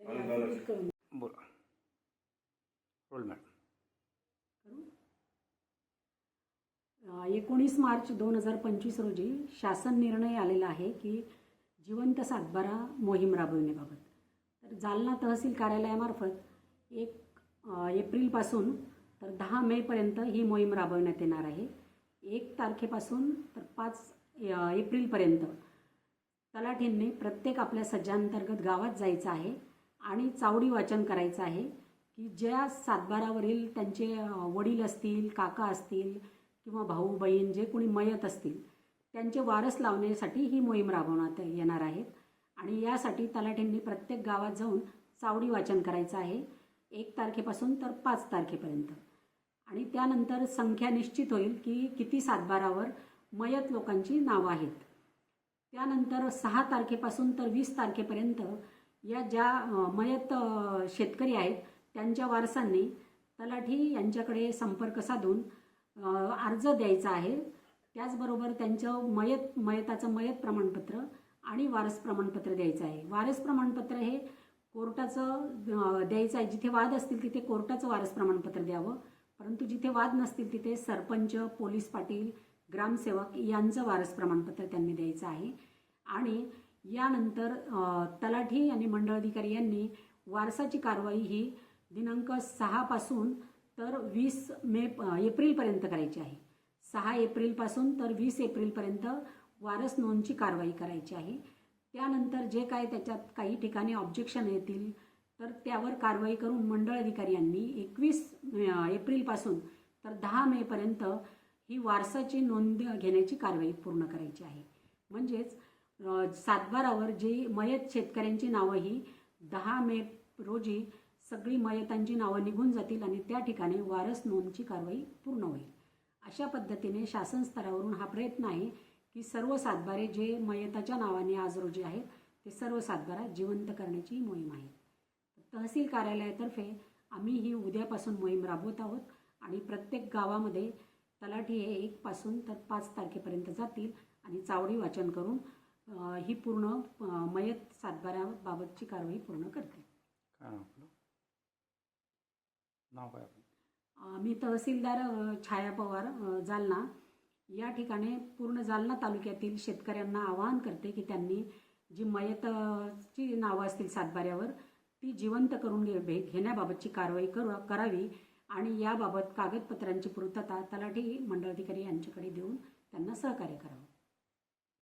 बोला role madam. 19 March 2025 रोजी शासन निर्णय आलेला आहे की जिवंत सातबारा मोहीम राबविण्याबाबत. तर जालना तहसील कार्यालयामार्फत 1 एप्रिलपासून तर 10 मेपर्यंत ही मोहीम राबविण्यात येणार आहे. 1 तारखेपासून तर 5 एप्रिलपर्यंत तलाठींनी प्रत्येक आपल्या सज्जांतर्गत गावात जायचं आहे आणि चावडी वाचन करायचं आहे की ज्या सातबारावरील त्यांचे वडील असतील, काका असतील किंवा भाऊ बहीण जे कोणी मयत असतील त्यांचे वारस लावण्यासाठी ही मोहीम राबवण्यात येणार आहे. आणि यासाठी तलाठींनी प्रत्येक गावात जाऊन चावडी वाचन करायचं आहे 1 तारखेपासून तर 5 तारखेपर्यंत. आणि त्यानंतर संख्या निश्चित होईल की किती सातबारावर मयत लोकांची नावं आहेत. त्यानंतर 6 तारखेपासून तर 20 तारखेपर्यंत या ज्या मयत शेतकरी आहेत त्यांच्या वारसांनी तलाठी यांच्याकडे संपर्क साधून अर्ज द्यायचा आहे. त्याचबरोबर त्यांचं मयताचं मयत प्रमाणपत्र आणि वारस प्रमाणपत्र द्यायचं आहे. वारस प्रमाणपत्र हे कोर्टाचं द्यायचं आहे. जिथे वाद असतील तिथे कोर्टाचं वारस प्रमाणपत्र द्यावं, परंतु जिथे वाद नसतील तिथे सरपंच, पोलीस पाटील, ग्रामसेवक यांचं वारस प्रमाणपत्र त्यांनी द्यायचं आहे. आणि यानंतर तलाठी आणि मंडळाधिकारी यांनी वारसाची कारवाई ही दिनांक 6 पासून तर 20 एप्रिलपर्यंत करायची आहे. 6 एप्रिलपासून तर 20 एप्रिलपर्यंत वारस नोंदची कारवाई करायची आहे. त्यानंतर जे काय त्याच्यात काही ठिकाणी ऑब्जेक्शन येतील तर त्यावर कारवाई करून मंडळ अधिकारी यांनी 21 एप्रिलपासून तर 10 मेपर्यंत ही वारसाची नोंद घेण्याची कारवाई पूर्ण करायची आहे. म्हणजेच सातबारावर जी मयत शेतकऱ्यांची नावं ही 10 मे रोजी सगळी मयतांची नावं निघून जातील आणि त्या ठिकाणी वारस नोंदची कारवाई पूर्ण होईल. अशा पद्धतीने शासन स्तरावरून हा प्रयत्न आहे की सर्व सातबारे जे मयताच्या नावाने आज रोजी आहेत ते सर्व सातबारा जिवंत करण्याची मोहीम आहे. तहसील कार्यालयातर्फे आम्ही ही उद्यापासून मोहीम राबवत आहोत आणि प्रत्येक गावामध्ये तलाठी हे 1 पासून तर 5 तारखेपर्यंत जातील आणि चावडी वाचन करून ही पूर्ण मयत सातबाऱ्याबाबतची कारवाई पूर्ण करतील. काय आपलं नाव काय आपलं? मी तहसीलदार छाया पवार जालना या ठिकाणी पूर्ण जालना तालुक्यातील शेतकऱ्यांना आवाहन करते की त्यांनी जी मयतची नावं असतील सातबाऱ्यावर ती जिवंत करून घेण्याबाबतची कारवाई करावी आणि याबाबत कागदपत्रांची पूर्तता तलाठी मंडळाधिकारी यांच्याकडे देऊन त्यांना सहकार्य करावं.